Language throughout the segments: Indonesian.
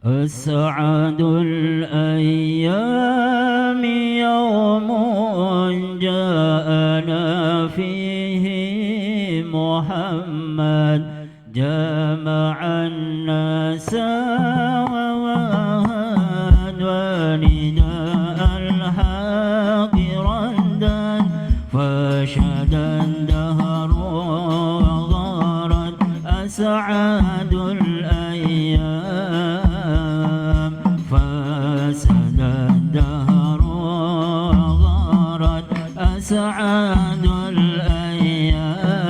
أسعد الأيام يوم جاءنا فيه محمد جمع الناس ووهد ونداء الحق ردا فشد الدهر وغارت أسعد الأيام فسد الدهر وغارت أسعد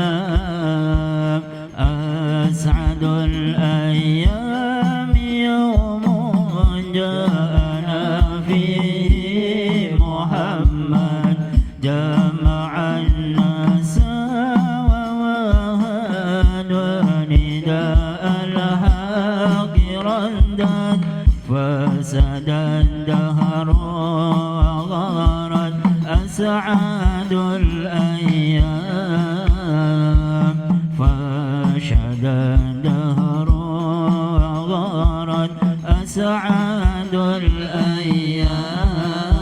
الأيام أسعد الأيام يوم جاءنا فيه محمد جمع الناس ووهد ونداء الحق ردت فسد الدهر وغارت أسعد الأيام فشد الدهر وغارت أسعد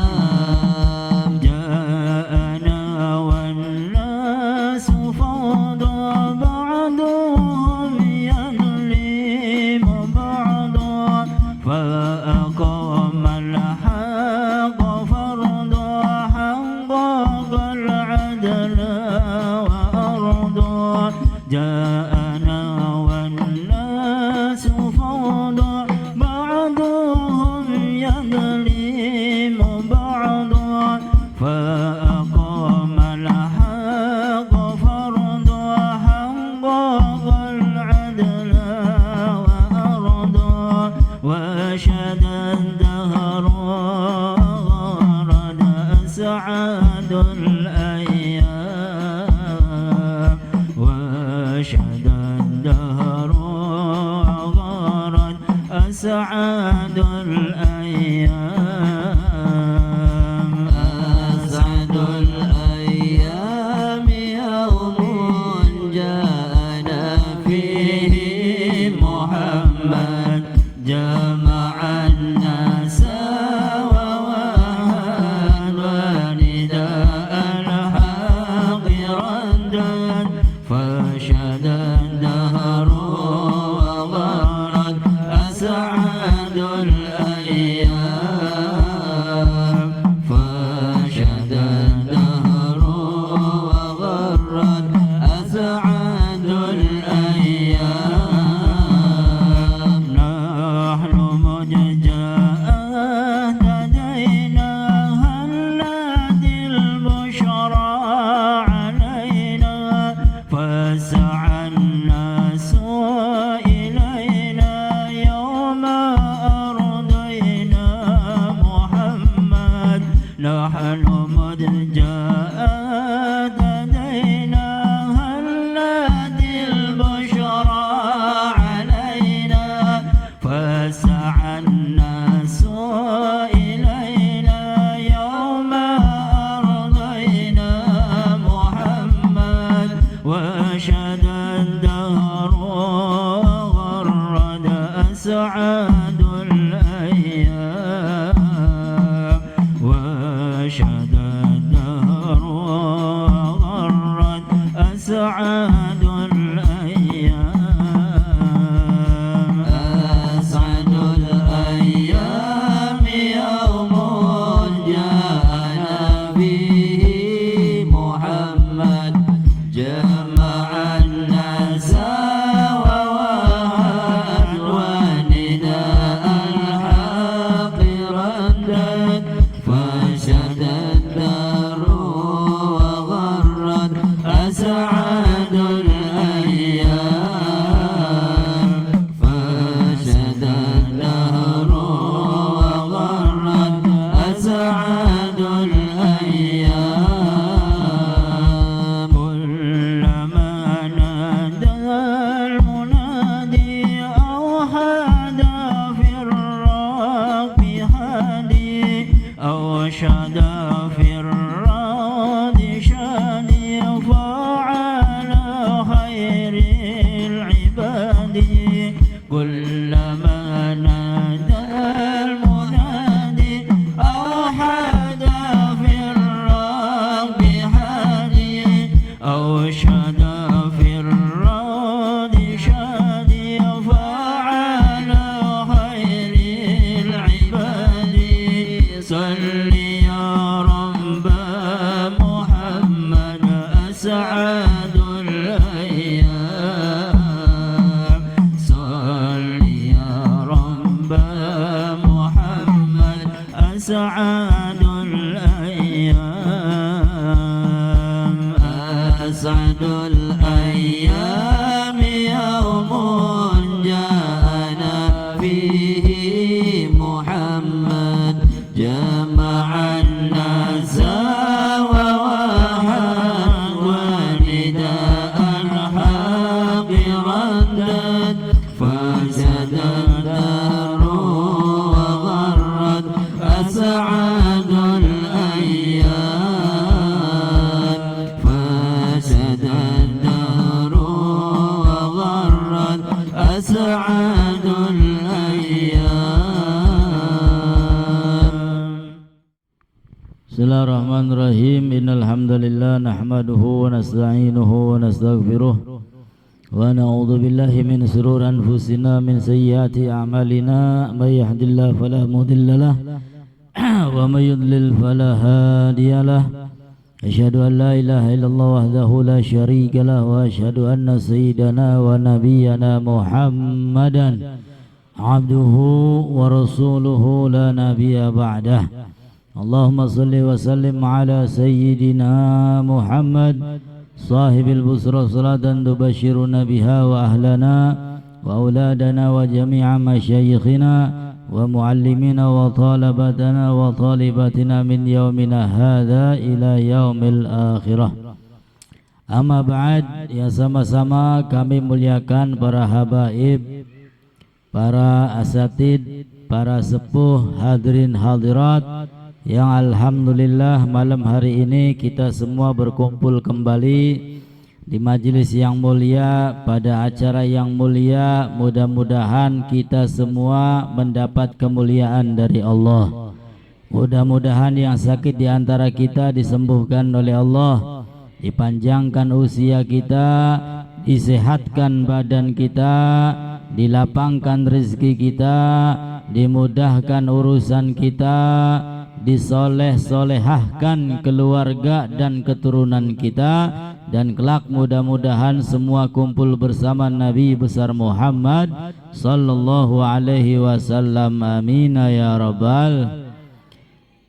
الأيام جاءنا والناس فوضى بعضهم يظلم بعضا فأقام الحق فرضا حقق العدل وأرضا جاءنا والناس فوضى بعضهم يظلم بعضا فأقام الحق فرضا حقق العدل وأرضا وشد الدهر وغارت أسعد الأيام وشد الدهر وغارت أسعد الأيام أسعد الأيام يوم جاءنا فيه محمد جمع الناس ووهد ونداء الحق ردت فشد الدهر وغارت أسعد الأيام فشد الدهر وغرت أسعد الأيام نحن مجزاء لدينا هلت البشرى علينا فسعى الناس إلينا يوم أرضينا محمد نحن مجزاء لدينا هلت البشرى علينا فسعى الناس إلينا يوم أرضينا محمد وشد الدهر وغرد أسعد الأيام وشد الدهر وغرد أسعد الأيام أسعد الأيام يوم جاءنا فيه محمد جمع الناس ووهد ونداء الحق ردت فشد الدهر وغرت أسعد الأيام فشد الدهر وغرت أسعد الأيام كلما نادى المنادي أوحد في الرب هادي أوشد في الراد شادي فعلى خير العباد كلما نادى أسعد الأيام أسعد الأيام يوم جاءنا فيه محمد جمع الناس ووحد ونداء الحق ردد فسد الدار وغرد أسعد الأيام فسد الدار وغرد أسعد Bismillahirrahmanirrahim. Innal hamdalillah nahmaduhu wa nasta'inuhu wa nastaghfiruh wa na'udzu billahi min shururi anfusina min sayyiati a'malina may yahdihillahu fala mudhillalah wa may yudlil fala hadiyalah. Asyhadu an la ilaha illallah wahdahu la syarika lah wa asyhadu anna sayyidana wa nabiyyana Muhammadan abduhu wa rasuluhu la nabiyya ba'dah. Allahumma salli wa sallim ala sayyidina Muhammad sahibil busra salatan tubashiruna biha wa ahlana wa auladana wa jami'a masyayikhina wa muallimina wa talabatana wa talibatina min yaumina hadha ila yaumil akhirah. Amma ba'd, ya sama-sama kami muliakan para habaib, para asatid, para sepuh, hadirin hadirat yang alhamdulillah malam hari ini kita semua berkumpul kembali di majelis yang mulia, pada acara yang mulia. Mudah-mudahan kita semua mendapat kemuliaan dari Allah. Mudah-mudahan yang sakit di antara kita disembuhkan oleh Allah, dipanjangkan usia kita, disehatkan badan kita, dilapangkan rezeki kita, dimudahkan urusan kita, disoleh-solehahkan keluarga dan keturunan kita, dan kelak mudah-mudahan semua kumpul bersama Nabi besar Muhammad sallallahu alaihi wasallam. Amin ya rabbal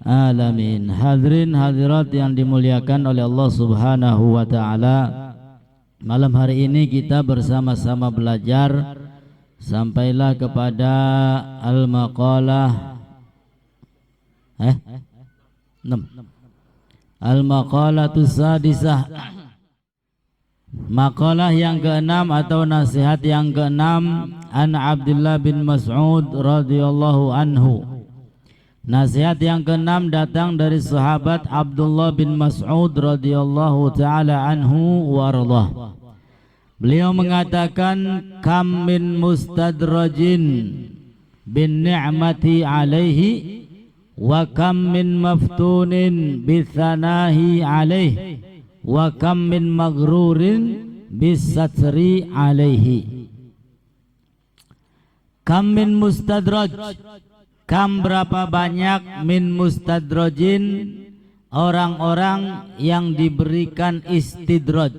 alamin. Hadirin hadirat yang dimuliakan oleh Allah subhanahu wa ta'ala, malam hari ini kita bersama-sama belajar sampailah kepada al-maqalah Al-maqalatus sadisah, makalah yang keenam atau nasihat yang keenam. An Abdullah bin Mas'ud radhiyallahu anhu. Nasihat yang keenam datang dari sahabat Abdullah bin Mas'ud radhiyallahu taala anhu warḍah. Beliau mengatakan, kam min mustadrajin bin ni'mati alaihi wa kam min maftunin bithanahi alaih wa kam min maghrurin bisatri alaihi. Kam min mustadraj, kam berapa banyak, min mustadrajin orang-orang yang diberikan istidraj.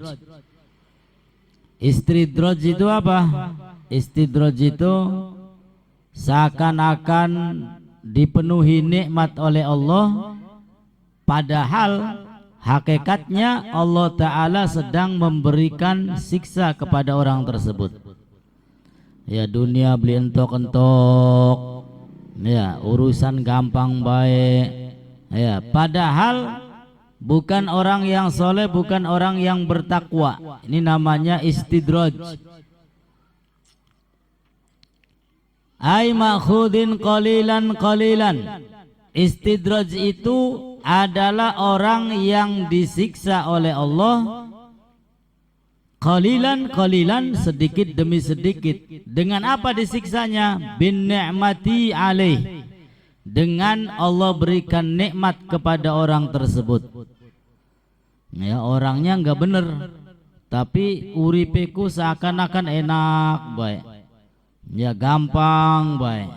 Istidraj itu apa? Istidraj itu seakan-akan dipenuhi nikmat oleh Allah, padahal hakikatnya Allah Ta'ala sedang memberikan siksa kepada orang tersebut. Ya, dunia beli entok-entok, ya urusan gampang baik, ya padahal bukan orang yang soleh, bukan orang yang bertakwa. Ini namanya istidraj. Ay makhudin qalilan qalilan. Istidraj itu adalah orang yang disiksa oleh Allah qalilan qalilan, sedikit demi sedikit. Dengan apa disiksanya? Bin ni'mati alaih, dengan Allah berikan nikmat kepada orang tersebut. Ya, orangnya enggak bener, tapi uripeku seakan-akan enak baik, ya gampang baik,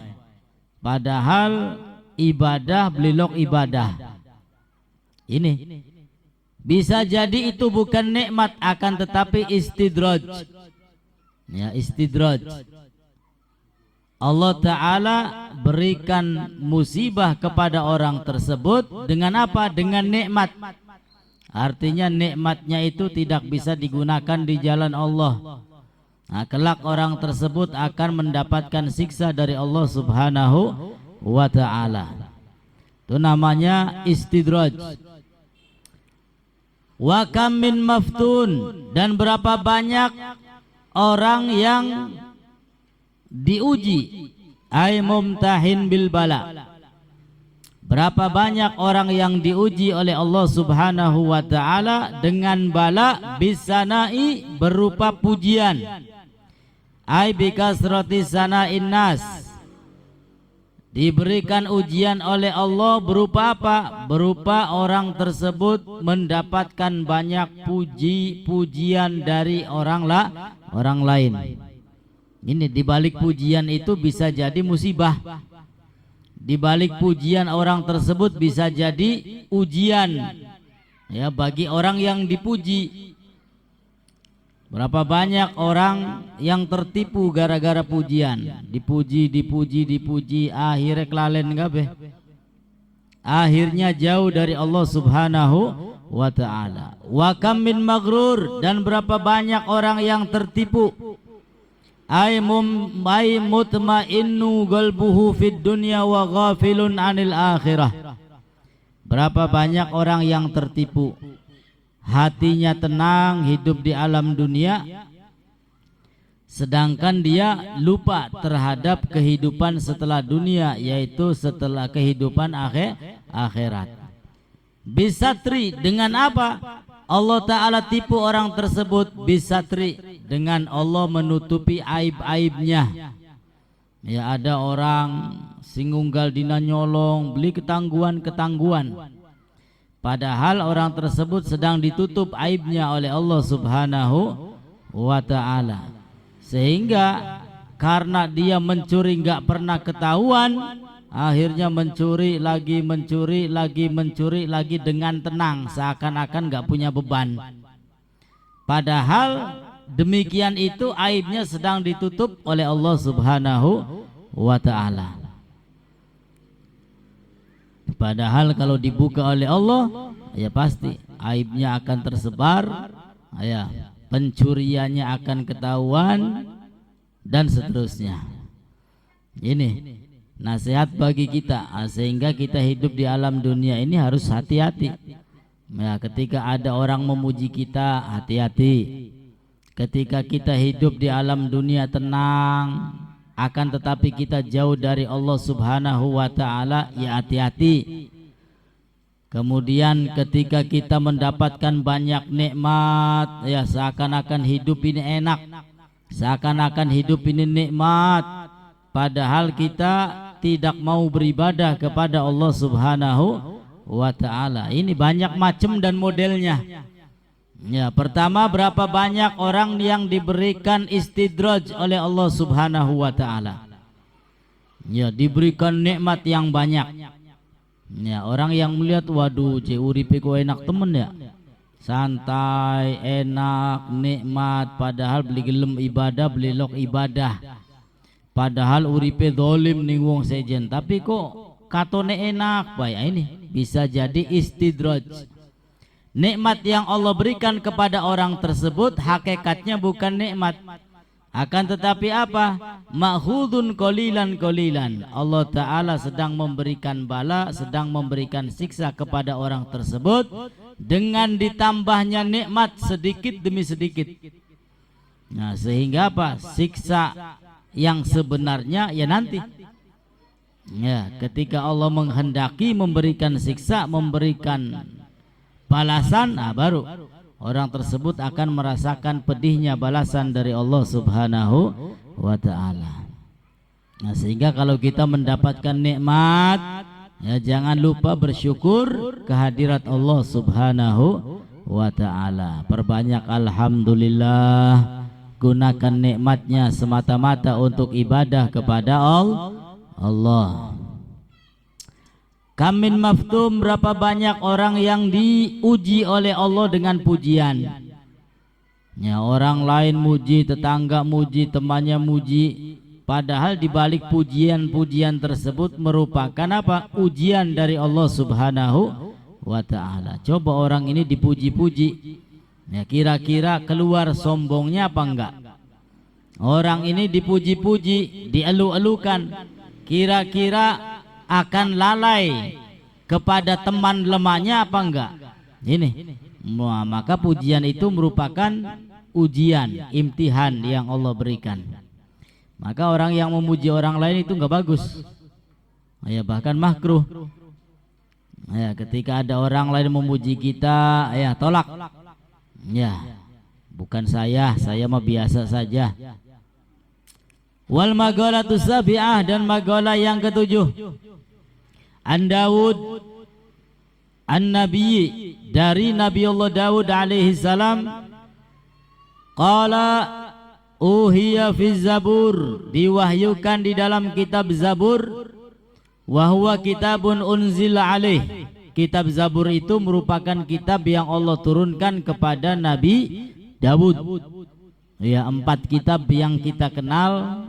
padahal ibadah belilok ibadah. Ini bisa jadi itu bukan nikmat, akan tetapi istidraj. Ya, istidraj. Allah Ta'ala berikan musibah kepada orang tersebut dengan apa? Dengan nikmat. Artinya nikmatnya itu tidak bisa digunakan di jalan Allah. Nah, kelak orang tersebut akan mendapatkan siksa dari Allah Subhanahu wa Ta'ala. Itu namanya istidraj. Wa kam min maftun, dan berapa banyak orang yang diuji, ay mumtahin bil bala. Berapa banyak orang yang diuji oleh Allah Subhanahu wa Ta'ala dengan bala bisanai, berupa pujian, ay bikasrati sana'in nas. Diberikan ujian oleh Allah berupa apa? Berupa orang tersebut mendapatkan banyak pujian dari orang lain. Ini dibalik pujian itu bisa jadi musibah. Dibalik pujian orang tersebut bisa jadi ujian, ya, bagi orang yang dipuji. Berapa banyak orang yang tertipu gara-gara pujian, dipuji, akhirnya kelalen kabeh. Akhirnya jauh dari Allah Subhanahu wa Ta'ala. Wa kam min maghrur, dan berapa banyak orang yang tertipu, ay mutmainnu qalbuhu fid dunya wa ghafilun anil akhirah. Berapa banyak orang yang tertipu, hatinya tenang hidup di alam dunia, sedangkan dia lupa terhadap kehidupan setelah dunia, yaitu setelah kehidupan akhirat. Bisatri, dengan apa Allah Ta'ala tipu orang tersebut? Bisatri, dengan Allah menutupi aib-aibnya. Ya, ada orang singunggal dina nyolong, beli ketangguhan, padahal orang tersebut sedang ditutup aibnya oleh Allah Subhanahu wa Ta'ala. Sehingga karena dia mencuri nggak pernah ketahuan, akhirnya mencuri lagi dengan tenang, seakan-akan nggak punya beban. Padahal demikian itu aibnya sedang ditutup oleh Allah Subhanahu wa Ta'ala. Padahal kalau dibuka oleh Allah, ya pasti aibnya akan tersebar, ya, pencuriannya akan ketahuan, dan seterusnya. Ini nasihat bagi kita, sehingga kita hidup di alam dunia ini harus hati-hati. Ya, ketika ada orang memuji kita, hati-hati. Ketika kita hidup di alam dunia tenang, akan tetapi kita jauh dari Allah Subhanahu wa Ta'ala, ya hati-hati. Kemudian ketika kita mendapatkan banyak nikmat, ya seakan-akan hidup ini enak, seakan-akan hidup ini nikmat, padahal kita tidak mau beribadah kepada Allah Subhanahu wa Ta'ala. Ini banyak macam dan modelnya. Ya, pertama, berapa banyak orang yang diberikan istidraj oleh Allah Subhanahu wa Ta'ala. Ya, diberikan nikmat yang banyak. Ya, orang yang melihat, waduh, uripe kok enak temen ya, santai, enak, nikmat, padahal beli gelem ibadah, beli lok ibadah. Padahal uripe dolim ning wong sejen, tapi kok katone enak baik. Ini bisa jadi istidraj. Nikmat yang Allah berikan kepada orang tersebut hakikatnya bukan nikmat, akan tetapi apa? Ma'khudun qalilan. Allah Ta'ala sedang memberikan bala, sedang memberikan siksa kepada orang tersebut dengan ditambahnya nikmat sedikit demi sedikit. Nah, sehingga apa? Siksa yang sebenarnya ya nanti, ya, ketika Allah menghendaki memberikan siksa, memberikan balasan, nah baru orang tersebut akan merasakan pedihnya balasan dari Allah Subhanahu wa Ta'ala. Nah, sehingga kalau kita mendapatkan nikmat, ya jangan lupa bersyukur kehadirat Allah Subhanahu wa Ta'ala. Perbanyak alhamdulillah, gunakan nikmatnya semata-mata untuk ibadah kepada Allah. Kamin maftum, berapa banyak orang yang diuji oleh Allah dengan pujian. Ya, orang lain muji, tetangga muji, temannya muji, Padahal di balik pujian-pujian tersebut merupakan apa? Ujian dari Allah Subhanahu wa ta'ala. Coba orang ini dipuji-puji, ya kira-kira keluar sombongnya apa enggak? Orang ini dipuji-puji, dielu-elukan, kira-kira akan lalai kepada teman lemahnya apa enggak? Ini, maka pujian itu merupakan ujian, imtihan yang Allah berikan. Maka orang yang memuji orang lain itu enggak bagus, ya bahkan makruh. Ya, ketika ada orang lain memuji kita, ya tolak. Ya, bukan saya mah biasa saja. Wal maghalatu sabi'ah, dan maghalah yang ketujuh. An Daud an-Nabi, dari Nabi Allah Daud alaihi salam, qala uhiya fi Zabur, diwahyukan di dalam kitab Zabur, wa huwa kitabun unzila alaih. Kitab Zabur itu merupakan kitab yang Allah turunkan kepada Nabi Daud. Ya, 4 kitab yang kita kenal.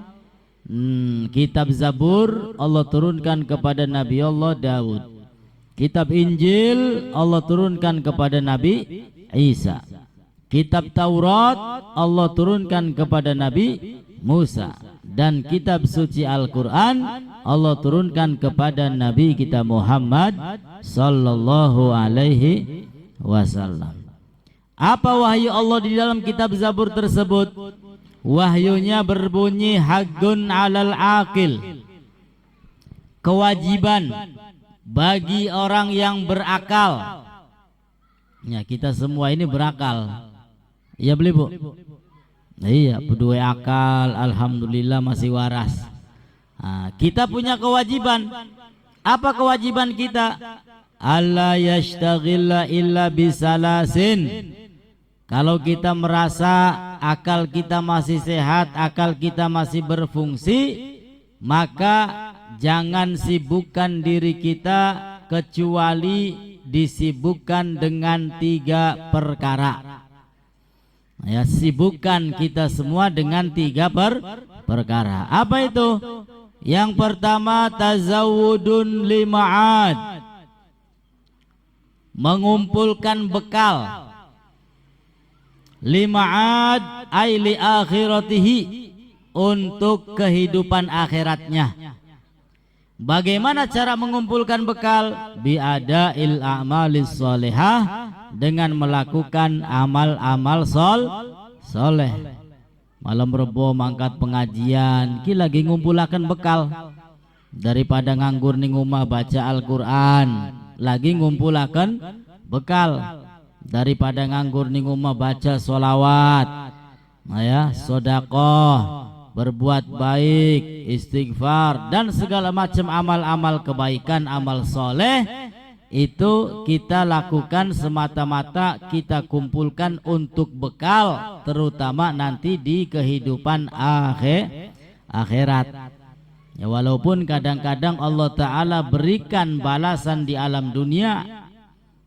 Kitab Zabur Allah turunkan kepada Nabi Allah Daud. Kitab Injil Allah turunkan kepada Nabi Isa. Kitab Taurat Allah turunkan kepada Nabi Musa. Dan kitab suci Al-Quran Allah turunkan kepada Nabi kita Muhammad sallallahu alaihi wasallam. Apa wahyu Allah di dalam kitab Zabur tersebut? Wahyunya berbunyi haqqun 'alal aqil, kewajiban bagi orang yang berakal. Ya, kita semua ini berakal. Iya beli bu? Iya, berdua akal, alhamdulillah masih waras. Nah, kita punya kewajiban. Apa kewajiban kita? Alla yashtaghilla illa bisalasin. Kalau kita merasa akal kita masih sehat, akal kita masih berfungsi, maka jangan sibukkan diri kita kecuali disibukkan dengan 3 perkara. Ya, sibukkan kita semua dengan 3 perkara. Apa itu? Yang pertama, tazawudun lima'ad, mengumpulkan bekal. Lima'ad ay li akhiratihi, untuk kehidupan akhiratnya. Bagaimana cara mengumpulkan bekal? Bi'ada'il a'malis sholihah, dengan melakukan amal-amal soleh. Malam Rebo mangkat pengajian, ki lagi ngumpulakan bekal. Daripada nganggur ning omah baca Al-Quran, lagi ngumpulakan bekal. Daripada nganggur ning omah baca sholawat, ya, sodakoh, berbuat baik, istighfar, dan segala macam amal-amal kebaikan, amal soleh, itu kita lakukan semata-mata kita kumpulkan untuk bekal, terutama nanti di kehidupan akhirat. Ya, walaupun kadang-kadang Allah Ta'ala berikan balasan di alam dunia.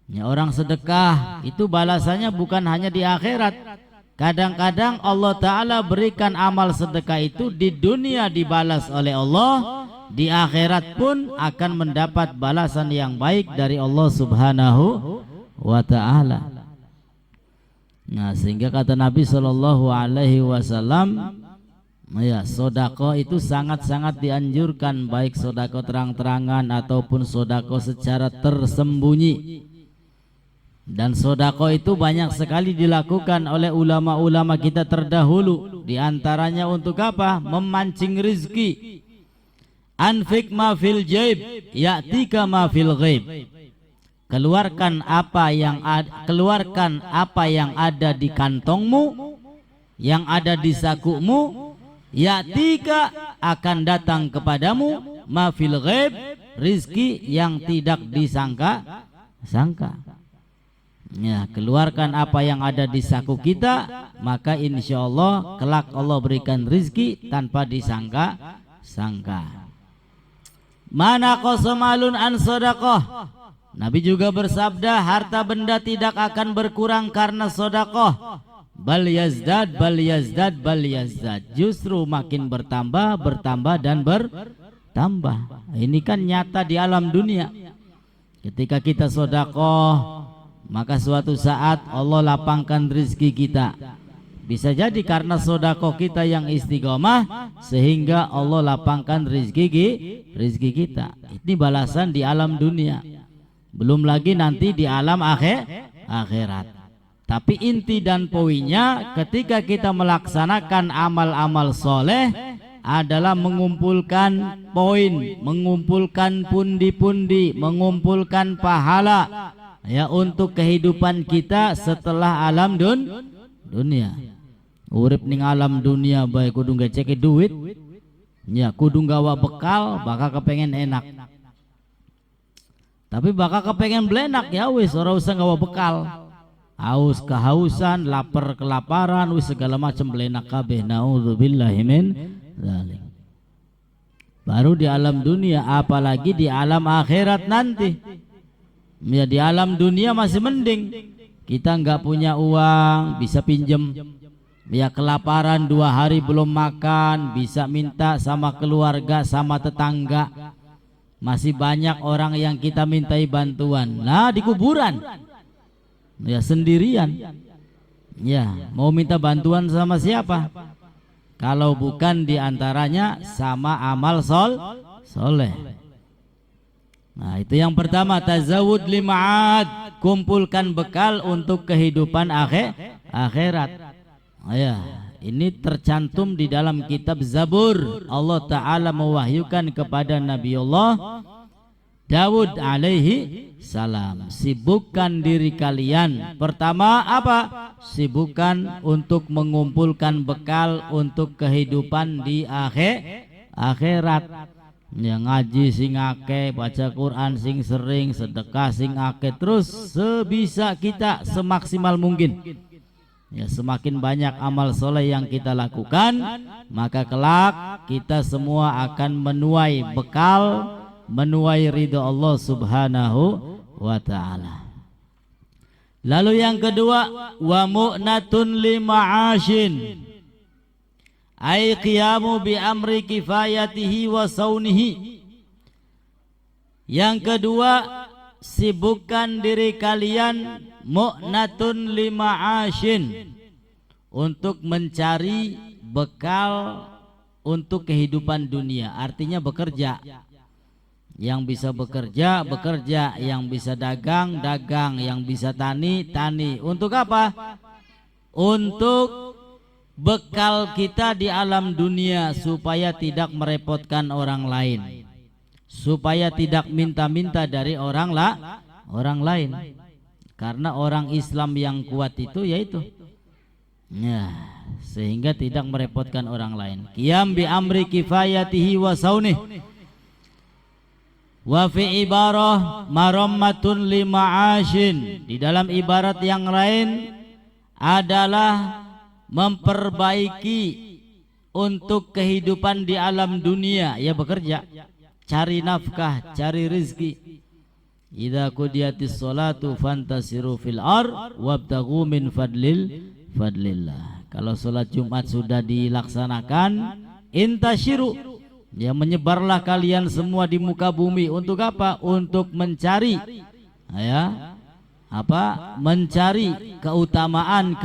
Ya, orang sedekah itu balasannya bukan hanya di akhirat. Kadang-kadang Allah Ta'ala berikan amal sedekah itu di dunia dibalas oleh Allah, di akhirat pun akan mendapat balasan yang baik dari Allah Subhanahu wa Ta'ala. Nah, sehingga kata Nabi Shallallahu alaihi wasallam, ya, sodako itu sangat-sangat dianjurkan, baik sodako terang-terangan ataupun sodako secara tersembunyi. Dan sodako itu banyak sekali dilakukan oleh ulama-ulama kita terdahulu. Di antaranya untuk apa? Memancing rizki. Anfik ma fil jaib ya'tika ma fil ghaib. Keluarkan apa yang ada di kantongmu, yang ada di sakumu, ya'tika, akan datang kepadamu, ma fil ghaib, rizki yang tidak disangka-sangka. Ya, keluarkan apa yang ada di saku kita, maka insya Allah kelak Allah berikan rizki tanpa disangka-sangka. Mana qasamalun an sodakoh. Nabi juga bersabda, harta benda tidak akan berkurang karena sodakoh. bal yazdad, justru makin bertambah dan bertambah. Ini kan nyata di alam dunia. Ketika kita sedekah, maka suatu saat Allah lapangkan rezeki kita. Bisa jadi karena sedekah kita yang istiqomah sehingga Allah lapangkan rezeki kita. Ini balasan di alam dunia. Belum lagi nanti di alam akhirat. Tapi inti dan poinnya ketika kita melaksanakan amal-amal soleh adalah mengumpulkan poin, mengumpulkan pundi-pundi, mengumpulkan pahala ya untuk kehidupan kita setelah alam dunia. Urip ning alam dunia bae kudu ngeceki duit. Ya kudu gawa bekal, bakal kepengen enak. Tapi bakal kepengen belenak ya wis ora usah gawa bekal. Haus kehausan, lapar kelaparan, wis segala macam belenak kabeh. Nauzubillahi min dzalik. Baru di alam dunia, apalagi di alam akhirat nanti. Ya di alam dunia masih mending. Kita nggak punya uang, bisa pinjem. Ya kelaparan 2 hari belum makan, bisa minta sama keluarga, sama tetangga. Masih banyak orang yang kita mintai bantuan. Nah di kuburan, ya sendirian. Ya mau minta bantuan sama siapa? Kalau bukan diantaranya sama amal soleh. Nah itu yang pertama, tazawud lima'ad, kumpulkan bekal untuk kehidupan akhirat. Ya, ini tercantum di dalam kitab Zabur. Allah Ta'ala mewahyukan kepada Nabiullah Daud alaihi salam, sibukkan diri kalian. Pertama apa? Sibukkan untuk mengumpulkan bekal untuk kehidupan di akhirat. Yang ngaji sing akeh, baca Quran sing sering, sedekah sing akeh, terus sebisa kita semaksimal mungkin. Ya semakin banyak amal soleh yang kita lakukan, maka kelak kita semua akan menuai bekal, menuai ridho Allah Subhanahu wa ta'ala. Lalu yang kedua, wa mu'natun lima'ashin, ay qiyamu bi amri kifayatihi wa saunihi. Yang kedua, sibukkan diri kalian mu'natun lima'ashin, untuk mencari bekal untuk kehidupan dunia. Artinya bekerja. Yang bisa bekerja, bekerja. Yang bisa dagang, dagang. Yang bisa tani, tani. Untuk apa? Untuk bekal kita di alam dunia, supaya tidak merepotkan orang lain, supaya tidak minta-minta dari orang lain. Karena orang Islam yang kuat itu yaitu ya, sehingga tidak merepotkan orang lain. Qiyam bi amri kifayatihi wa saunih. Wa fi ibarah marammatun lima'ashin. Di dalam ibarat yang lain adalah memperbaiki untuk kehidupan di alam dunia, ya bekerja, cari nafkah, cari rezeki. Idza qudiyatis sholatu fantasiru fil ar wabtaghu min fadlillah. Kalau salat Jumat sudah dilaksanakan, intashiru, ya menyebarlah kalian semua di muka bumi. Untuk apa? Untuk mencari ya apa? Mencari keutamaan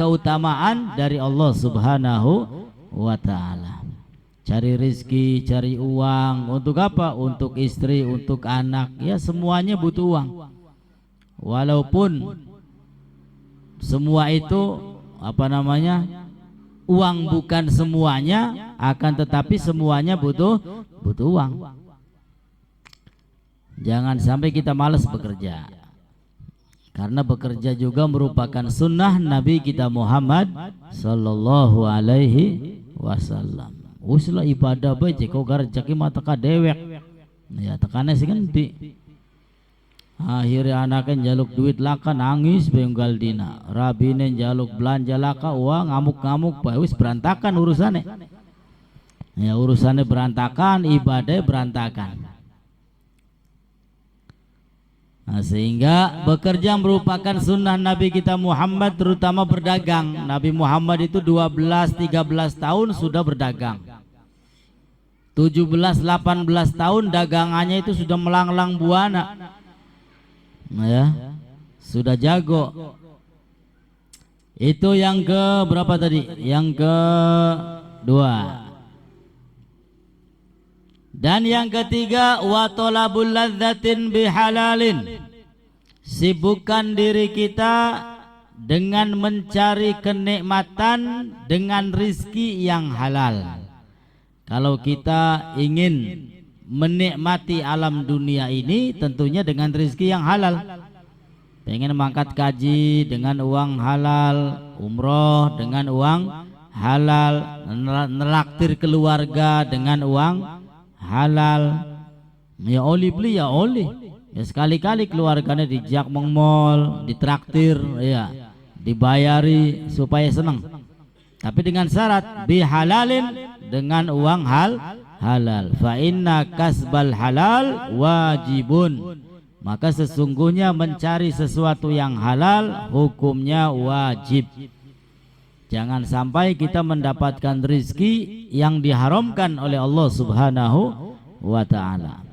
dari Allah Subhanahu wa ta'ala. Cari rezeki, cari uang. Untuk apa? Untuk istri, untuk anak. Ya semuanya butuh uang. Walaupun semua itu apa namanya, uang bukan semuanya, akan tetapi semuanya butuh uang. Jangan sampai kita malas bekerja, karena bekerja juga merupakan sunnah Nabi kita Muhammad sallallahu alaihi wasallam. Uslah ibadah bae kok garjaki mata ka dewek. Ya tekane sing endi. Akhirnya anaknya njaluk duit laka, nangis benggal dina. Rabine njaluk belanja laka, wah ngamuk-ngamuk bae, wis berantakan urusane. Ya urusannya berantakan, ibadahnya berantakan. Nah, sehingga bekerja merupakan sunnah Nabi kita Muhammad, terutama berdagang. Nabi Muhammad itu 12-13 tahun sudah berdagang, 17-18 tahun dagangannya itu sudah melanglang buana. Nah, ya, sudah jago. Itu yang ke berapa tadi? Yang kedua. Dan yang ketiga, wa talabul ladzatin bihalalin. Sibukkan diri kita dengan mencari kenikmatan dengan rizki yang halal. Kalau kita ingin menikmati alam dunia ini, tentunya dengan rizki yang halal. Pengen mangkat kaji dengan uang halal, umroh dengan uang halal, nelaktir keluarga dengan uang halal. Ya oli beli ya oli. Ya sekali-kali keluarganya dijak mengmol, ditraktir, ya dibayari supaya senang. Tapi dengan syarat bihalalin, dengan uang halal. Fa inna kasbal halal wajibun. Maka sesungguhnya mencari sesuatu yang halal hukumnya wajib. Jangan sampai kita mendapatkan rizki yang diharamkan oleh Allah Subhanahu wa ta'ala.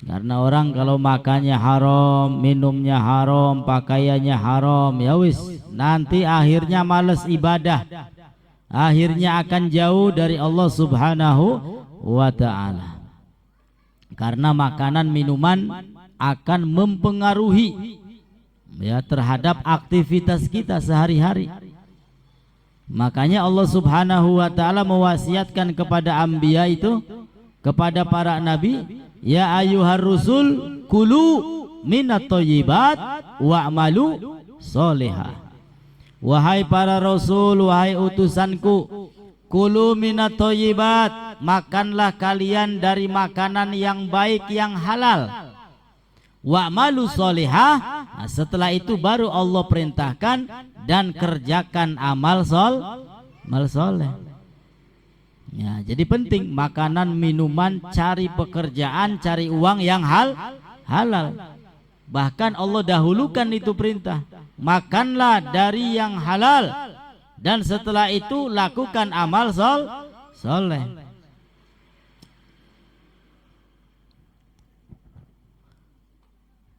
Karena orang kalau makannya haram, minumnya haram, pakaiannya haram, ya wis, nanti akhirnya males ibadah, akhirnya akan jauh dari Allah Subhanahu wa ta'ala. Karena makanan minuman akan mempengaruhi ya terhadap aktivitas kita sehari-hari. Makanya Allah Subhanahu wa ta'ala mewasiatkan kepada anbiya itu, kepada para nabi, ya ayyuhar rusul kulu minat thayyibat wa'malu sholihah. Wahai para rasul, wahai utusanku, kulu minat thayyibat, makanlah kalian dari makanan yang baik yang halal. Wa'malu sholihah. Nah, setelah itu baru Allah perintahkan dan kerjakan amal soleh. Ya, jadi penting makanan, minuman, cari pekerjaan, cari uang yang halal. Bahkan Allah dahulukan itu perintah. Makanlah dari yang halal dan setelah itu lakukan amal soleh.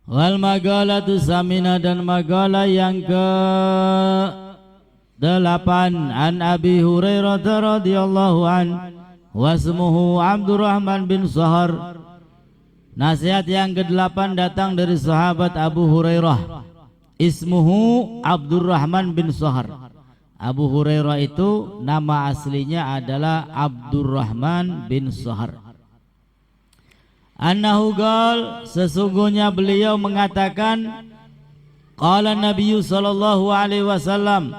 Wal magalatu samina, dan magalah yang ke-8, an Abi Hurairah radhiyallahu an wasmuhu Abdurrahman bin Sahar. Nasihat yang ke-8 datang dari sahabat Abu Hurairah, ismuhu Abdurrahman bin Sahar. Abu Hurairah itu nama aslinya adalah Abdurrahman bin Sahar. Annahu qala, sesungguhnya beliau mengatakan, qala Nabi sallallahu alaihi wasallam,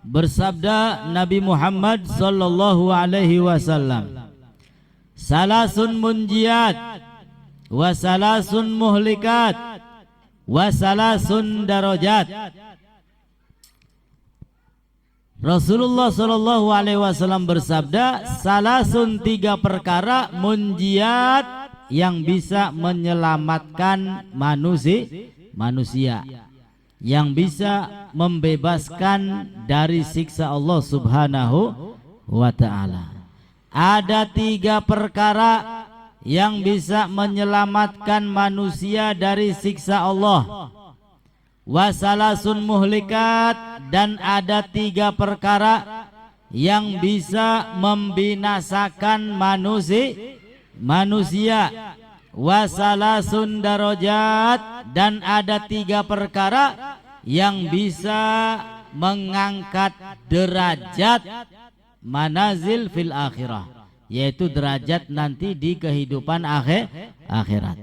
bersabda Nabi Muhammad sallallahu alaihi wasallam, salasun munjiat wa salasun muhlikat wa salasun darajat. Rasulullah sallallahu alaihi wasallam bersabda, salasun, 3 perkara, munjiat, yang bisa menyelamatkan manusia, yang bisa membebaskan dari siksa Allah Subhanahu wa ta'ala. Ada 3 perkara yang bisa menyelamatkan manusia dari siksa Allah. Wasalasun muhlikat, dan ada 3 perkara yang bisa membinasakan manusia. Wasalasun darajat, dan ada 3 perkara yang bisa mengangkat derajat manazil fil akhirah, yaitu derajat nanti di kehidupan akhirat.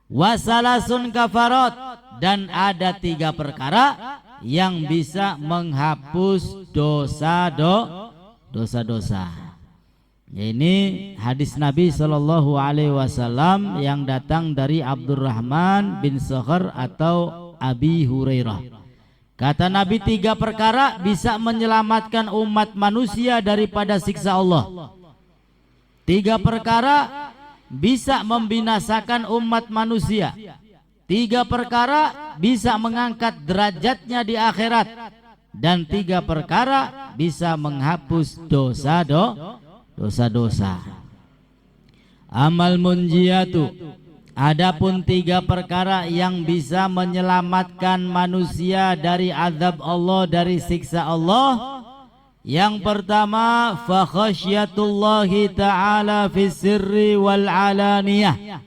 Wasalasun kafarat, dan ada 3 perkara yang bisa menghapus dosa-dosa. Ini hadis Nabi Shallallahu Alaihi Wasallam yang datang dari Abdurrahman bin Sahar atau Abi Hurairah. Kata Nabi, 3 perkara bisa menyelamatkan umat manusia daripada siksa Allah. 3 perkara bisa membinasakan umat manusia. 3 perkara bisa mengangkat derajatnya di akhirat, dan 3 perkara bisa menghapus dosa-dosa. Amal munjiatu, adapun 3 perkara yang bisa menyelamatkan manusia dari azab Allah, dari siksa Allah. Yang pertama, fa khasyatullahi ta'ala fis sirri wal alaniyah.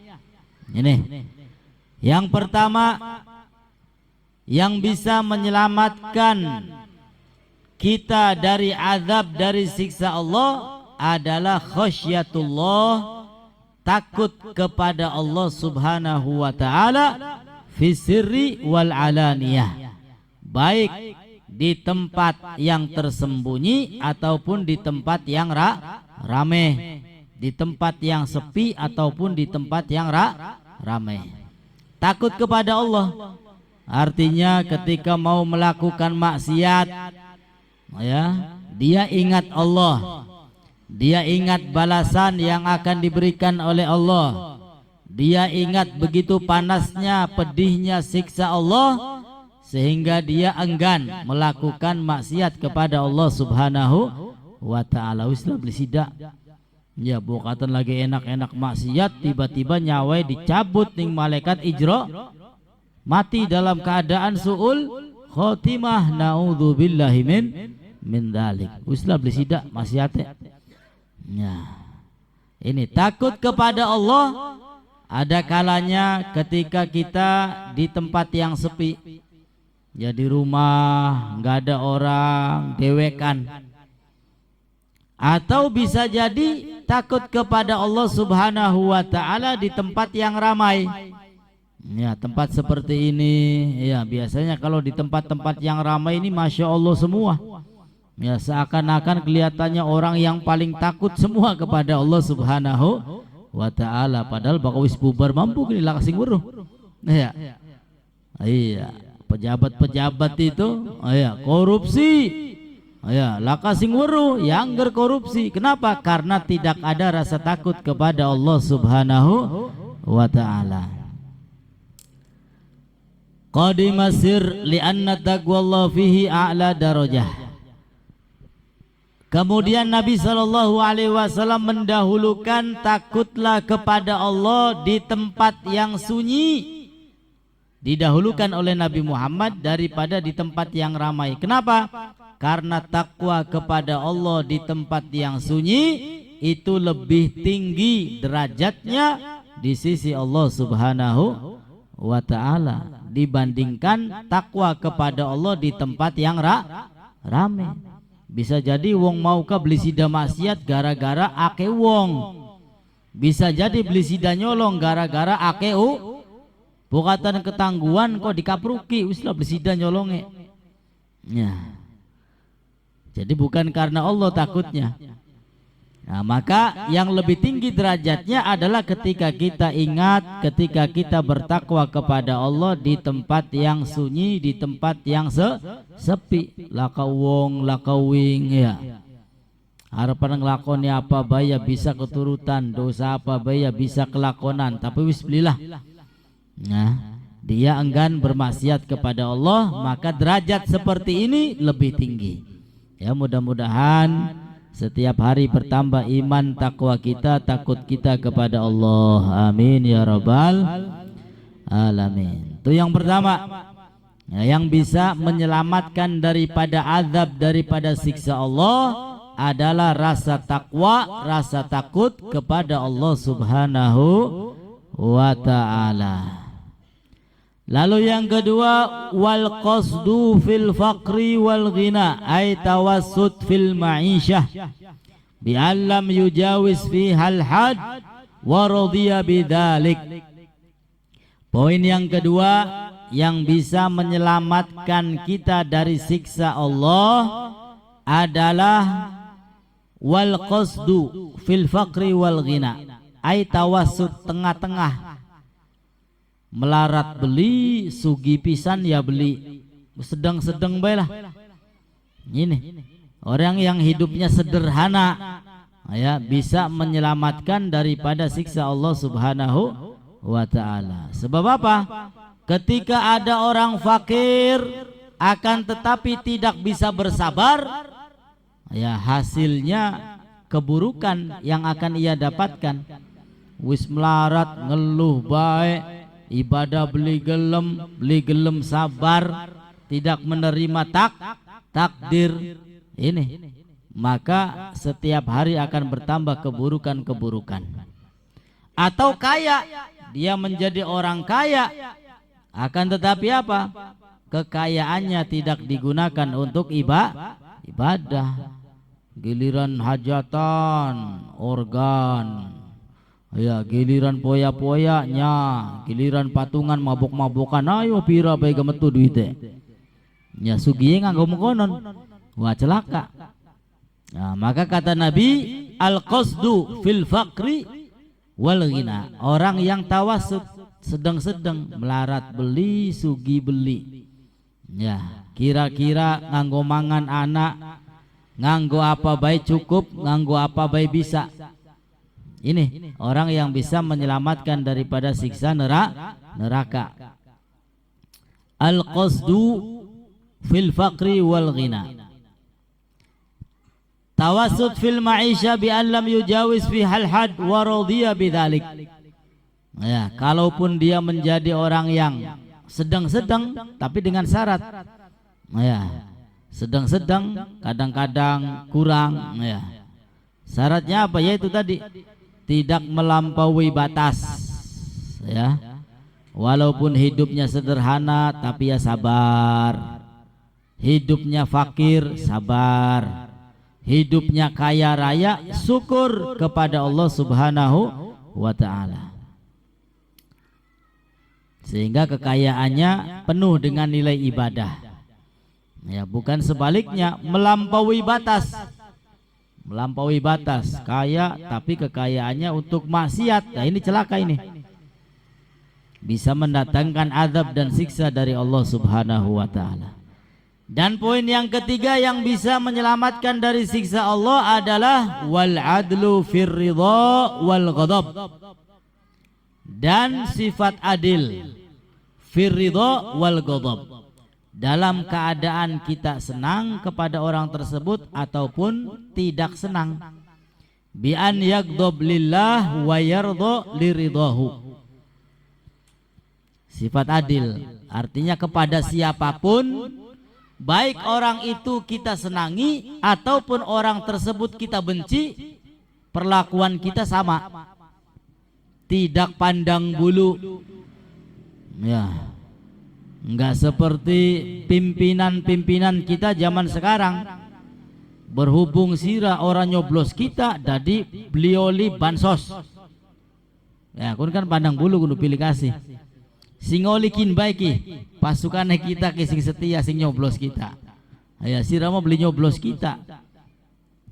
Ini yang pertama yang bisa menyelamatkan kita dari azab, dari siksa Allah adalah khasyatullah, takut kepada Allah Subhanahu wa ta'ala fis sirri wal alaniyah, baik di tempat yang tersembunyi ataupun di tempat yang ramai, di tempat yang sepi ataupun di tempat yang ramai. Takut kepada Allah artinya ketika mau melakukan maksiat, ya, dia ingat Allah, dia ingat balasan yang akan diberikan oleh Allah, dia ingat begitu panasnya, pedihnya siksa Allah, sehingga dia enggan melakukan maksiat kepada Allah Subhanahu wa ta'ala. Wislah beli sidak, ya bukan lagi enak-enak maksiat, tiba-tiba nyawai dicabut ning malaikat ijra, mati dalam keadaan su'ul khotimah, naudzubillahi min dzalik. Wislah beli sidak maksiatnya. Ya, ini takut kepada Allah. Ada kalanya ketika kita di tempat yang sepi, ya di rumah nggak ada orang, dewekan. Atau bisa jadi takut kepada Allah Subhanahu wa ta'ala di tempat yang ramai. Ya, tempat seperti ini, ya biasanya kalau di tempat-tempat yang ramai ini Masya Allah semua, ya seakan-akan kelihatannya orang yang paling takut semua kepada Allah Subhanahu wa ta'ala. Padahal bakal wis bubar mampu gini lah kasing weruh. Ya, iya, pejabat-pejabat itu, ya korupsi, ya laka sing weruh yang korupsi. Kenapa? Karena tidak ada rasa takut kepada Allah Subhanahu wa ta'ala. Qadimasir li'anna taqwallahu fihi a'la darajah. Kemudian Nabi SAW mendahulukan takutlah kepada Allah di tempat yang sunyi, didahulukan oleh Nabi Muhammad daripada di tempat yang ramai. Kenapa? Karena takwa kepada Allah di tempat yang sunyi itu lebih tinggi derajatnya di sisi Allah Subhanahu wa ta'ala dibandingkan takwa kepada Allah di tempat yang ramai. Bisa jadi wong mau ke beli sida maksiat gara-gara ake wong, bisa jadi beli sida nyolong gara-gara ake bukatan ketangguhan kok dikapruki uslah bersida nyolonge. Ya. Jadi bukan karena Allah takutnya. Nah, maka yang lebih tinggi derajatnya adalah ketika kita ingat, ketika kita bertakwa kepada Allah di tempat yang sunyi, di tempat yang sepi, laka wong, laka wing, ya. Harapan ngelakoni apa baya bisa keturutan, dosa apa baya bisa kelakonan, tapi wis belilah. Nah, dia enggan bermaksiat kepada Allah, maka derajat seperti ini lebih tinggi. Ya, mudah-mudahan setiap hari bertambah iman, takwa kita, takut kita kepada Allah. Amin ya rabbal alamin. Itu yang pertama, ya, yang bisa menyelamatkan daripada azab, daripada siksa Allah adalah rasa takwa, rasa takut kepada Allah Subhanahu wa ta'ala. Lalu yang kedua, wal qasdu fil faqri wal ghina, ay tawassut fil ma'isyah bi allam yujawiz fiha al had wa radiya bidzalik. Poin yang kedua yang bisa menyelamatkan kita dari siksa Allah adalah wal qasdu fil faqri wal ghina, ay tawassut, tengah-tengah, melarat beli, sugi pisan ya beli, sedang-sedang baiklah. Ini orang yang hidupnya sederhana, ya, bisa menyelamatkan daripada siksa Allah Subhanahu wa ta'ala. Sebab apa? ketika ada orang fakir akan tetapi tidak bisa bersabar, ya hasilnya keburukan yang akan ia dapatkan. Wis melarat ngeluh baik, ibadah beli gelem sabar, tidak menerima takdir ini, maka setiap hari akan bertambah keburukan-keburukan. Atau kaya, dia menjadi orang kaya, akan tetapi apa? Kekayaannya tidak digunakan untuk ibadah. Giliran hajatan, organ, ya giliran poya-poyanya, giliran patungan mabok-mabokan, ayo pira bae gemetu duite. Ya sugiye nganggo mengkonon. Wah celaka. Nah, maka kata Nabi, al-qasdu fil faqri wal ghina. Orang yang tawasud, sedang-sedang melarat beli, sugi beli. Ya, kira-kira nganggo mangan anak, nganggo apa baik cukup, nganggo apa baik bisa. Ini orang yang bisa menyelamatkan daripada siksa neraka. Al-qasdu fil faqri wal ghina. Tawassud fil ma'isha bi an lam yujawiz fi hal had wa radhiya bidzalik. Ya, kalaupun dia menjadi orang yang sedang-sedang tapi dengan syarat. Ya, sedang-sedang, kadang-kadang kurang, ya. Syaratnya apa? Yaitu tadi tidak melampaui batas, ya. Walaupun hidupnya sederhana tapi ya sabar. Hidupnya fakir, sabar. Hidupnya kaya raya, syukur kepada Allah Subhanahu wa ta'ala, sehingga kekayaannya penuh dengan nilai ibadah. Ya, bukan sebaliknya melampaui batas. Melampaui batas, kaya tapi kekayaannya untuk maksiat. Nah, ini celaka ini. Bisa mendatangkan azab dan siksa dari Allah Subhanahu wa ta'ala. Dan poin yang ketiga yang bisa menyelamatkan dari siksa Allah adalah wal adlu fir ridha wal ghadab. Dan sifat adil fir ridha wal ghadab. Dalam keadaan kita senang kepada orang tersebut ataupun tidak senang. Bi an yaghdab lillah wa yardha liridahu. Sifat adil artinya kepada siapapun, baik orang itu kita senangi ataupun orang tersebut kita benci, perlakuan kita sama. Tidak pandang bulu. Ya. Enggak seperti pimpinan-pimpinan kita zaman sekarang. Berhubung sira orang nyoblos kita, jadi belioli bansos. Ya, kan pandang bulu kudu pilih kasih. Singolikin baiki pasukannya kita ke sing setia sing nyoblos kita. Ya sira mau beli nyoblos kita.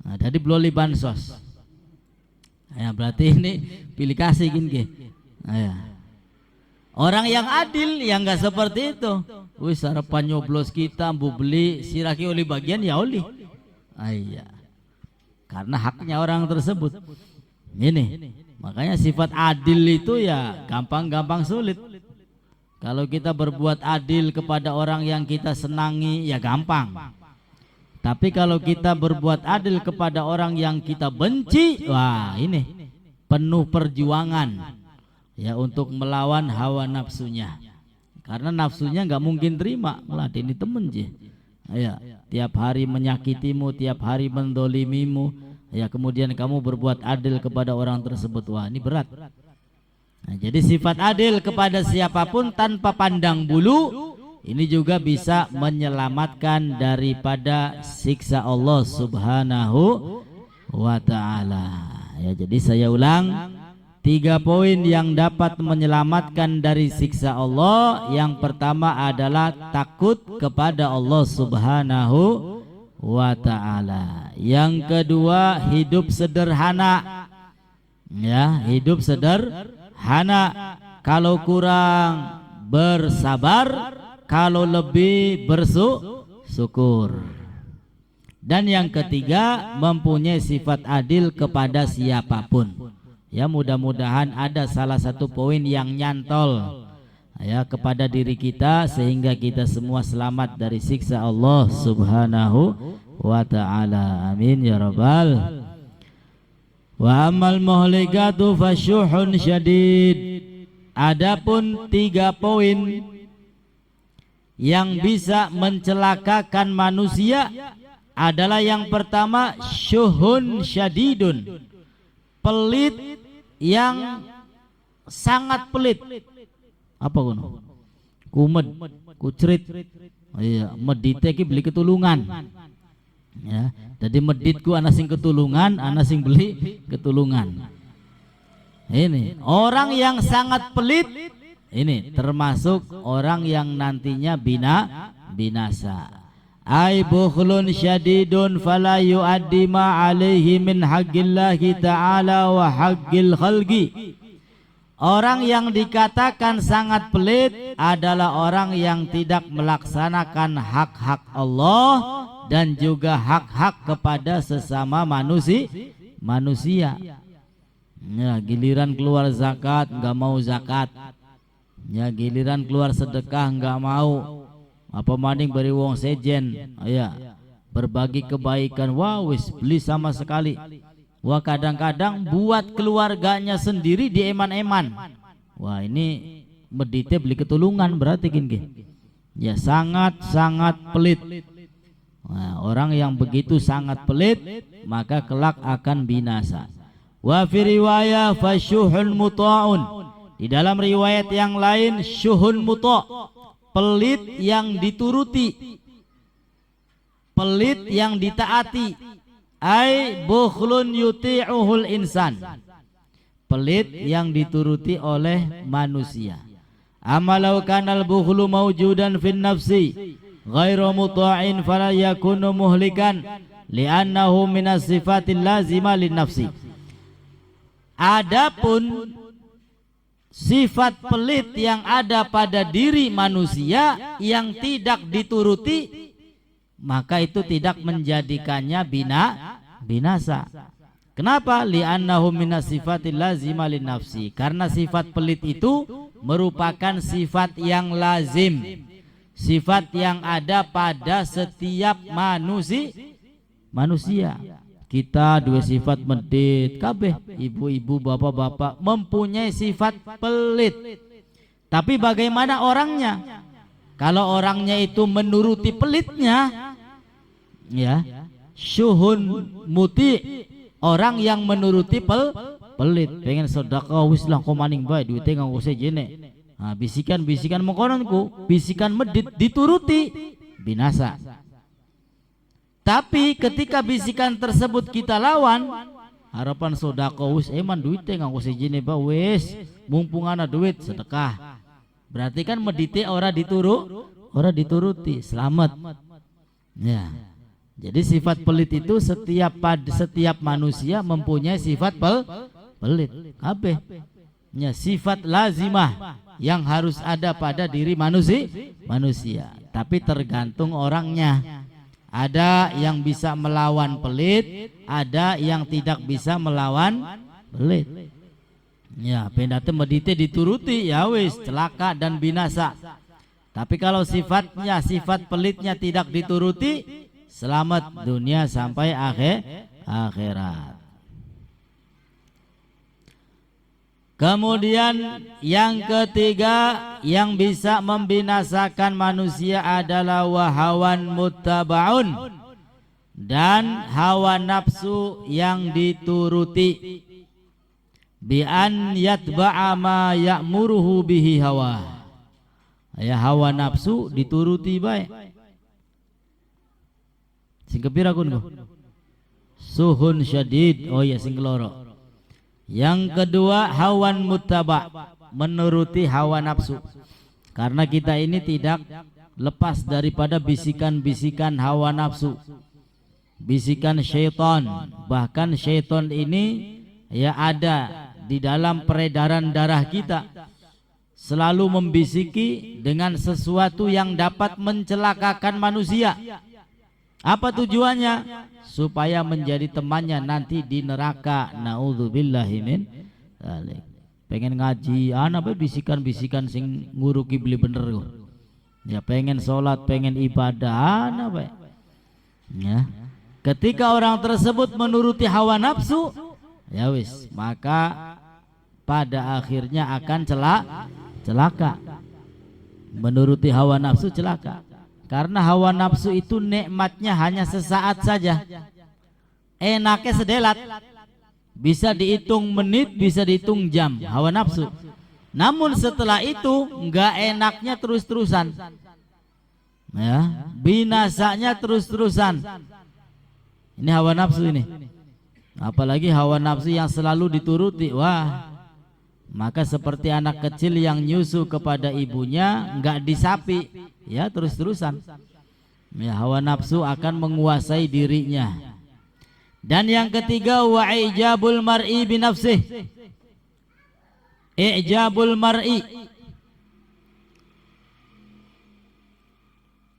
Nah, jadi belioli bansos. Ya, berarti ini pilih kasih gini. Ya. Orang yang adil yang enggak seperti itu. Wis harapan nyoblos kita bu beli siraki oli bagian ya oli. Iya. Karena haknya orang tersebut. Ini. Makanya sifat adil itu ya gampang-gampang sulit. Kalau kita berbuat adil kepada orang yang kita senangi ya gampang. Tapi kalau kita berbuat adil kepada orang yang kita benci, wah ini penuh perjuangan. Ya, untuk melawan hawa nafsunya, karena nafsunya nggak mungkin terima meladeni temen je. Ya, tiap hari menyakitimu, tiap hari mendolimimu, ya kemudian kamu berbuat adil kepada orang tersebut, wah ini berat. Nah, jadi sifat adil kepada siapapun tanpa pandang bulu ini juga bisa menyelamatkan daripada siksa Allah Subhanahu wa ta'ala. Ya, jadi saya ulang. 3 poin yang dapat menyelamatkan dari siksa Allah. Yang pertama adalah takut kepada Allah Subhanahu wa ta'ala. Yang kedua hidup sederhana. Ya, hidup sederhana. Kalau kurang bersabar, kalau lebih bersyukur. Dan yang ketiga mempunyai sifat adil kepada siapapun. Ya, mudah-mudahan ada salah satu poin yang nyantol ya kepada diri kita sehingga kita semua selamat dari siksa Allah Subhanahu wa ta'ala. Amin ya rabbal. Wa amal muhlikatu fasyuhun syadid. Adapun 3 poin yang bisa mencelakakan manusia adalah yang pertama syuhun syadidun, pelit yang sangat pelit. Apa kono? Kumed, kucrit. Oh iya, medite ki beli ketulungan. Ya, jadi meditku ana sing ketulungan, ana sing beli ketulungan. Ini orang yang sangat pelit, ini termasuk orang yang nantinya binasa. Ai bukhlun syadidun fala yuaddi ma alaihi min haqqillahi ta'ala wa haqqil khalqi. Orang yang dikatakan sangat pelit adalah orang yang tidak melaksanakan hak-hak Allah dan juga hak-hak kepada sesama manusia. Ya, giliran keluar zakat nggak mau zakat. Ya, giliran keluar sedekah nggak mau. Apa maning beri wong sejen, ya berbagi kebaikan, wah wis beli sama sekali. Wah kadang-kadang buat keluarganya sendiri di eman-eman. Wah ini medite beli ketulungan berarti gini. Ya sangat-sangat pelit. Nah, orang yang begitu sangat pelit maka kelak akan binasa. Wa fi riwayah fasyuhun muta'un. Di dalam riwayat yang lain syuhun muta', pelit yang dituruti, pelit yang ditaati. Ai bukhlun yuti'uhul insan, pelit yang dituruti oleh manusia. Amalau kanal bukhlu mawjudan fin nafsi ghairu muta'in fala yakunu muhlikan li'annahu minas sifatil lazima lin nafsi. Adapun sifat pelit yang ada pada diri manusia yang tidak dituruti, maka itu tidak menjadikannya binasa. Kenapa? Li'annahu minas sifatil lazima lin nafsi. Karena sifat pelit itu merupakan sifat yang lazim, sifat yang ada pada setiap manusia. Kita dua sifat medit kabeh, ibu-ibu, bapak-bapak mempunyai sifat pelit. Tapi bagaimana orangnya? Kalau orangnya itu menuruti pelitnya, ya syuhun muti, orang yang menuruti pelit. Pengen sedekah wis lah kok maning bae duite nganggo sejene. Nah, bisikan-bisikan mengkononku, bisikan medit dituruti, binasa. Tapi ketika bisikan tersebut kita lawan, harapan sedekah wis eman duite nganggo sejene bae wis, mumpung ana duit sedekah. Berarti kan medite ora dituruti, selamat. Ya. Jadi sifat pelit itu setiap manusia mempunyai sifat pelit. Apa? Ya, sifat lazimah yang harus ada pada diri manusia. Tapi tergantung orangnya. Ada yang bisa melawan pelit, ada yang tidak bisa melawan pelit. Ya, pendate medite dituruti ya wis celaka dan binasa. Tapi kalau sifat pelitnya tidak dituruti, selamat dunia sampai akhirat. Kemudian yang ketiga yang bisa membinasakan manusia adalah wahawan muttabaun, dan hawa nafsu yang dituruti. Bi an yatba'a ma ya'muruhu bihi hawa. Ya, hawa nafsu dituruti baik. Sing kepira kun suhun syadid, oh ya sing keloro. Yang kedua hawan muttaba, menuruti hawa nafsu. Karena kita ini tidak lepas daripada bisikan-bisikan hawa nafsu, bisikan syaitan. Bahkan syaitan ini ya ada di dalam peredaran darah kita, selalu membisiki dengan sesuatu yang dapat mencelakakan manusia. Apa tujuannya? Supaya menjadi temannya nanti di neraka. Naudzubillahi min dzalik. pengen ngaji, apa bisikan-bisikan sing nguruki beli bener kok. Ya pengen sholat, pengen ibadah, apa ya. Ketika orang tersebut menuruti hawa nafsu, ya wis, maka pada akhirnya akan celaka. Menuruti hawa nafsu celaka. Karena hawa nafsu itu nikmatnya hanya sesaat saja. Enaknya sedelat. Bisa dihitung menit, bisa dihitung jam, hawa nafsu. Namun setelah itu enggak enaknya terus-terusan. Ya, binasanya terus-terusan. Ini hawa nafsu ini. Apalagi hawa nafsu yang selalu dituruti. Wah, maka seperti anak kecil yang nyusu kepada ibunya enggak disapi, ya terus-terusan. Ya, hawa nafsu akan menguasai dirinya. Dan yang ketiga, wa ijabul mar'i bi nafsih. Ijabul mar'i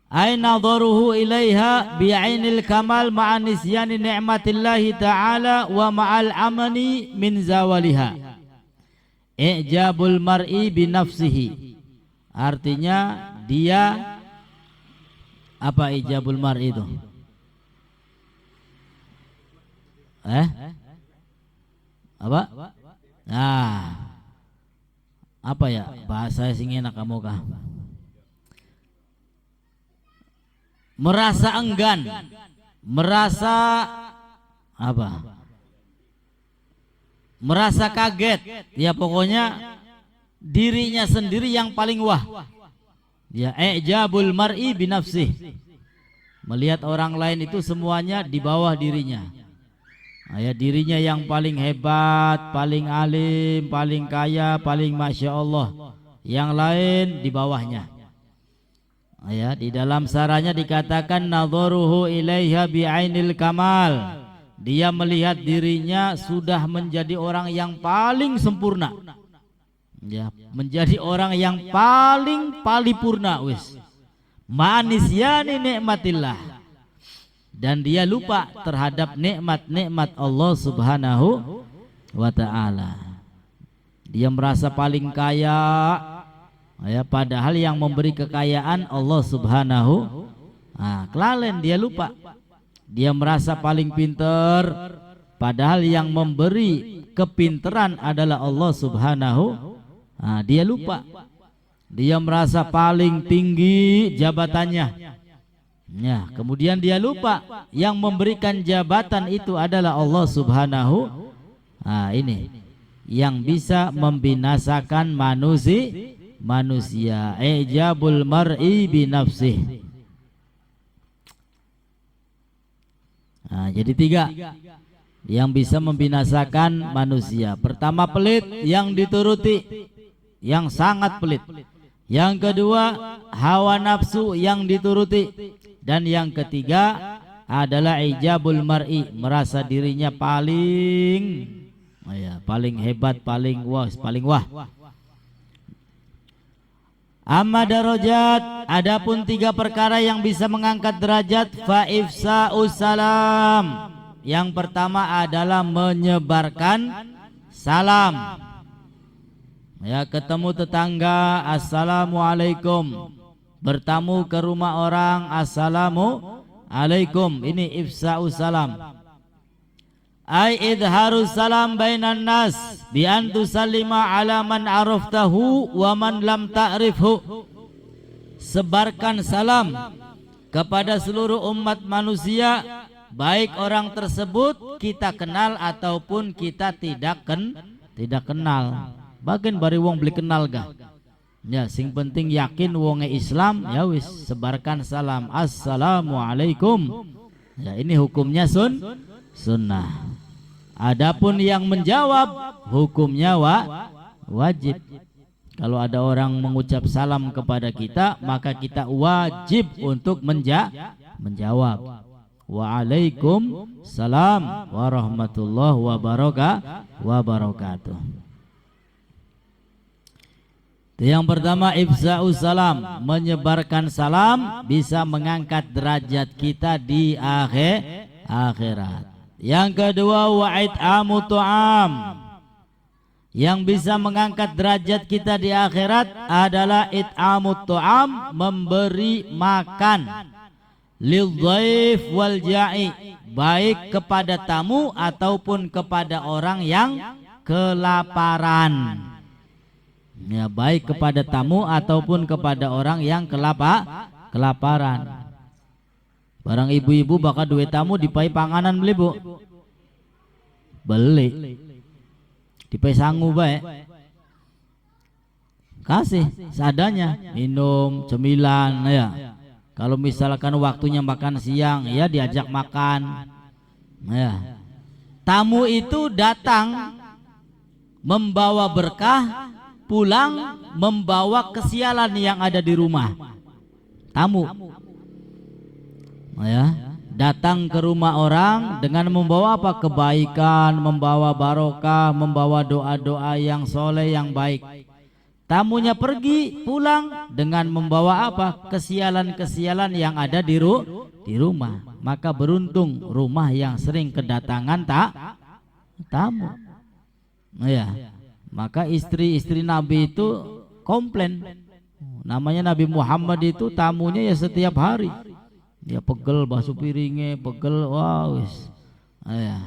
ay nadharuhu ilaiha bi ainil kamal ma'a nisyani ni'matillahi ta'ala wa ma'al amani min zawaliha. Ijabul mar'i bi nafsihi, artinya dia apa ijabul mar'i itu? Apa? Nah, apa ya bahasa sing enak kamu kah? Merasa enggan, merasa apa? Merasa kaget, ya pokoknya dirinya sendiri yang paling wah. Ya, ijabul mar'i bi nafsih. Melihat orang lain itu semuanya di bawah dirinya. Ya, dirinya yang paling hebat, paling alim, paling kaya, paling masya Allah. Yang lain di bawahnya. Ya, di dalam saranya dikatakan nadharuhu ilaiha bi'ainil kamal. Dia melihat dirinya sudah menjadi orang yang paling sempurna. Ya, menjadi orang yang paling paripurna wis. Ma'anisyani nikmatillah. Dan dia lupa terhadap nikmat-nikmat Allah Subhanahu wa ta'ala. Dia merasa paling kaya, ya, padahal yang memberi kekayaan Allah Subhanahu. Kelalen dia lupa. Dia merasa paling pinter, padahal yang memberi kepinteran adalah Allah Subhanahu. Dia lupa. Dia merasa paling tinggi jabatannya. Ya, kemudian dia lupa yang memberikan jabatan itu adalah Allah Subhanahu. Ini yang bisa membinasakan manusia. Ijabul mar'i bi nafsih. Jadi tiga yang bisa membinasakan manusia. Pertama, pelit yang dituruti, yang sangat pelit. Yang kedua, hawa nafsu yang dituruti. Dan yang ketiga adalah ijabul mar'i, merasa dirinya paling hebat, paling wah. Amma darajat, adapun tiga perkara yang bisa mengangkat derajat, fa ifsa'us salam. Yang pertama adalah menyebarkan salam. Ya, ketemu tetangga, assalamualaikum. Bertamu ke rumah orang, assalamualaikum. Ini ifsa'us salam. Ai idharus salam bainan nas bi an tusallima ala man araftahu wa man lam ta'rifhu. Sebarkan salam kepada seluruh umat manusia, baik orang tersebut kita kenal ataupun kita tidak kenal. Bagian bari wong beli kenal gak? Ya, sing penting yakin wonge Islam, ya wis sebarkan salam, assalamualaikum. Ya, ini hukumnya sunnah. Adapun yang menjawab hukumnya wajib. Kalau ada orang mengucap salam kepada kita, maka kita wajib untuk menjawab. Waalaikumsalam warahmatullahi wabarakatuh. Yang pertama, ifsa'us salam, menyebarkan salam bisa mengangkat derajat kita di akhirat. Yang kedua, wa'id'amu tu'am, Yang bisa mengangkat derajat kita di akhirat adalah it'amut ta'am, memberi makan, lil dhaif wal ja'i, baik kepada tamu ataupun kepada orang yang kelaparan. Ya, baik kepada tamu ataupun kepada orang yang kelaparan. Barang ibu-ibu bakal duit tamu dipai panganan beli bu, beli dipai sangu baik, kasih seadanya, minum, cemilan ya. Kalau misalkan waktunya makan siang ya diajak makan ya. Tamu itu datang membawa berkah, pulang membawa kesialan yang ada di rumah. Tamu ya, datang ke rumah orang dengan membawa apa? Kebaikan, membawa barokah, membawa doa-doa yang soleh, yang baik. Tamunya pergi pulang dengan membawa apa? Kesialan-kesialan yang ada di rumah. Maka beruntung rumah yang sering kedatangan tamu. Ya. Maka istri-istri Nabi itu komplain. Namanya Nabi Muhammad itu tamunya ya setiap hari. Dia pegel basuh piringnya, pegel, wow. Ya.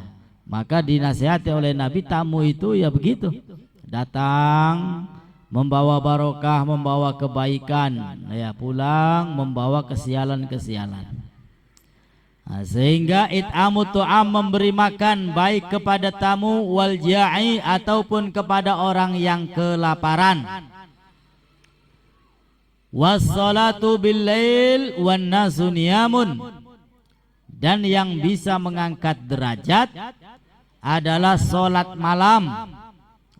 Maka dinasihati oleh Nabi, tamu itu ya begitu, datang membawa barokah, membawa kebaikan, ya pulang membawa kesialan-kesialan. Nah, sehingga it'amut tu'am, memberi makan baik kepada tamu, wal ja'i ataupun kepada orang yang kelaparan. Wassalatu bil-lail wan nasu niyamun, dan yang bisa mengangkat derajat adalah solat malam,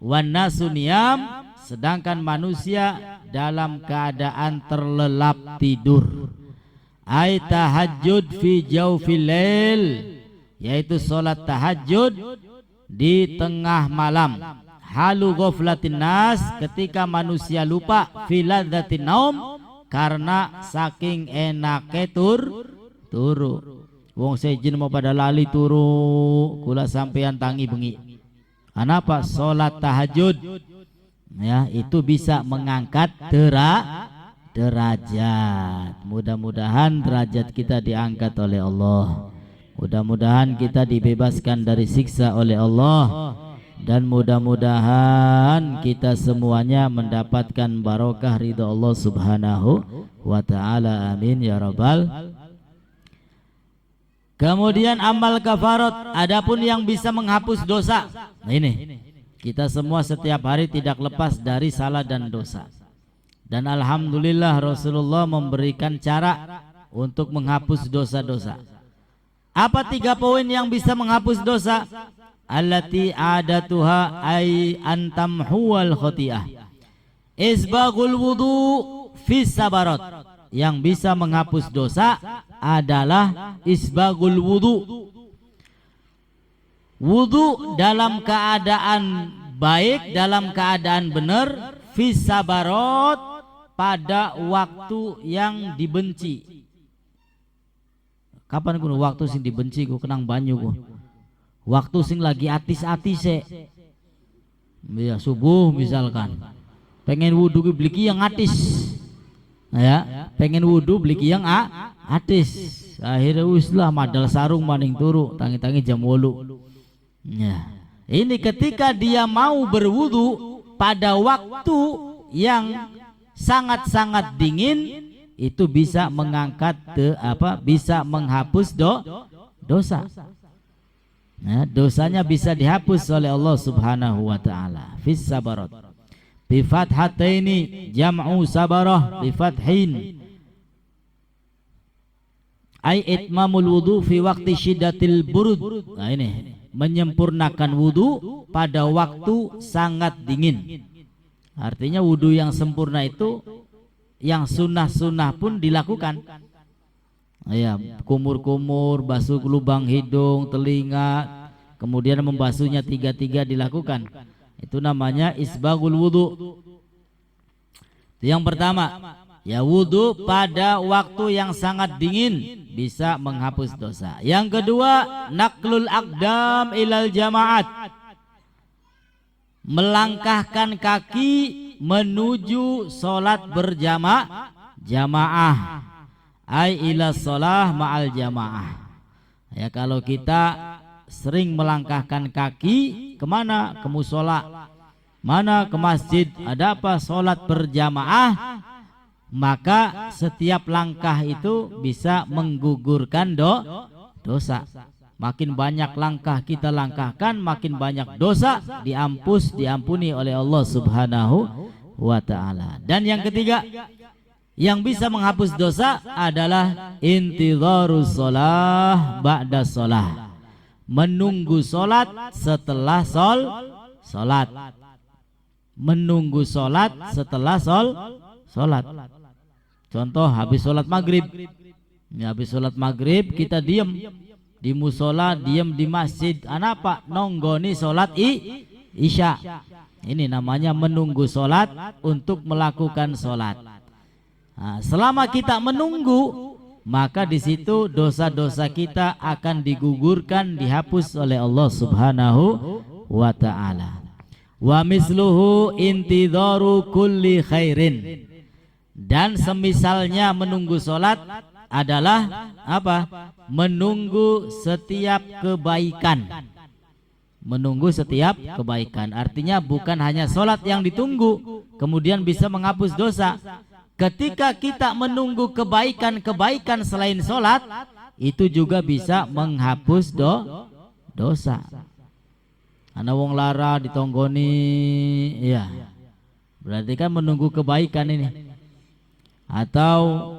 wan nasu niyam, sedangkan manusia dalam keadaan terlelap tidur. Ai tahajud fi jawfil lail, yaitu solat tahajud di tengah malam. Halu ghaflatin nas, ketika manusia lupa, fi ladzatin naum, karena saking enake turu. Wong sejin mau pada lali turu, kula sampean tangi bengi. Kenapa? Salat tahajud. Ya, itu bisa mengangkat derajat. Mudah-mudahan derajat kita diangkat oleh Allah. Mudah-mudahan kita dibebaskan dari siksa oleh Allah. Dan mudah-mudahan kita semuanya mendapatkan barokah ridha Allah subhanahu wa ta'ala. Amin ya rabbal. Kemudian amal kafarat, adapun yang bisa menghapus dosa. Nah ini, kita semua setiap hari tidak lepas dari salah dan dosa. Dan alhamdulillah Rasulullah memberikan cara untuk menghapus dosa-dosa. Apa 3 poin yang bisa menghapus dosa? Allati adatuha ay antamhuwal khoti'ah, isbaghul wudu fis sabarat. Yang bisa menghapus dosa adalah isbaghul wudu, wudu dalam keadaan baik, dalam keadaan benar, fis sabarat, pada waktu yang dibenci. Kapan kuno waktu sing dibenci ku kenang banyu ku? Waktu sing lagi atis-atise, ya subuh misalkan, pengen wudhu beli yang atis, ya pengen wudhu beli yang atis, akhirnya uslah madal sarung maning turu, tangi-tangi jam 8. Ya, ini ketika dia mau berwudhu pada waktu yang sangat-sangat dingin, itu bisa mengangkat bisa menghapus dosa. Nah, dosanya bisa dihapus oleh Allah subhanahu wa ta'ala. Fis sabarat bi fathataini, jam'u sabarah bi fathin, ay itmamul wudu fi waqti syiddatil burud. Nah ini, menyempurnakan wudu pada waktu sangat dingin. Artinya wudu yang sempurna itu yang sunnah-sunnah pun dilakukan. Ya, kumur-kumur, basuh lubang hidung, telinga, kemudian membasuhnya 3 dilakukan. Itu namanya isbaghul wudu. Yang pertama, ya wudu pada waktu yang sangat dingin bisa menghapus dosa. Yang kedua, naklul aqdam ilal jamaat, melangkahkan kaki menuju sholat jamaah, ai ila sholah ma'al jamaah. Ya, kalau kita sering melangkahkan kaki kemana? Ke musola, mana? Ke masjid. Ada apa? Sholat berjamaah. Maka setiap langkah itu bisa menggugurkan dosa. Makin banyak langkah kita langkahkan, makin banyak dosa diampuni oleh Allah Subhanahu wa ta'ala. Dan yang ketiga yang bisa menghapus dosa adalah intidharus sholah ba'da sholah, menunggu sholat setelah sholat, menunggu sholat setelah sholat. Contoh, habis sholat maghrib, habis sholat maghrib kita diem di musola, diem di masjid, anapa? Nonggoni sholat isya. Ini namanya menunggu sholat untuk melakukan sholat. Nah, selama kita menunggu, maka di situ dosa-dosa kita akan digugurkan, dihapus oleh Allah Subhanahu wa ta'ala. Wa misluhu intidharu kulli khairin. Dan semisalnya menunggu sholat adalah apa? Menunggu setiap kebaikan. Menunggu setiap kebaikan. Artinya bukan hanya sholat yang ditunggu kemudian bisa menghapus dosa. Ketika kita menunggu kebaikan-kebaikan selain sholat, itu juga bisa menghapus dosa. Ana wong lara ditonggoni, ya, berarti kan menunggu kebaikan ini. Atau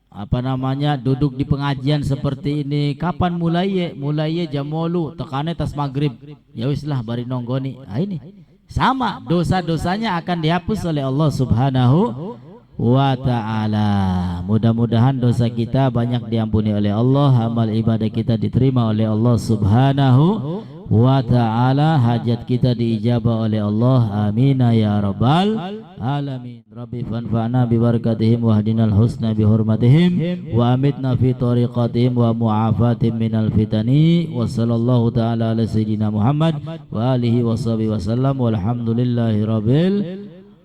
apa namanya, duduk di pengajian seperti ini, kapan mulai jam 8 tekane tas maghrib, ya wis lah bari nonggoni. Nah, ini sama, dosa-dosanya akan dihapus oleh Allah Subhanahu wa ta'ala. Mudah-mudahan dosa kita banyak diampuni oleh Allah, amal ibadah kita diterima oleh Allah Subhanahu wa ta'ala, hajat kita diijabah oleh Allah, amin ya rabbal alamin. Rabbi fanfa'na bibarakatihim wa hadinal husna bihurmatihim wa amitna fi tariqatihim wa mu'afatim minal fitani. Wa sallallahu ta'ala ala sayyidina Muhammad wa alihi wa sahbihi wa sallam walhamdulillahi rabbil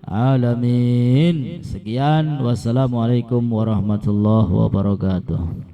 alamin. Sekian, wassalamualaikum warahmatullahi wabarakatuh.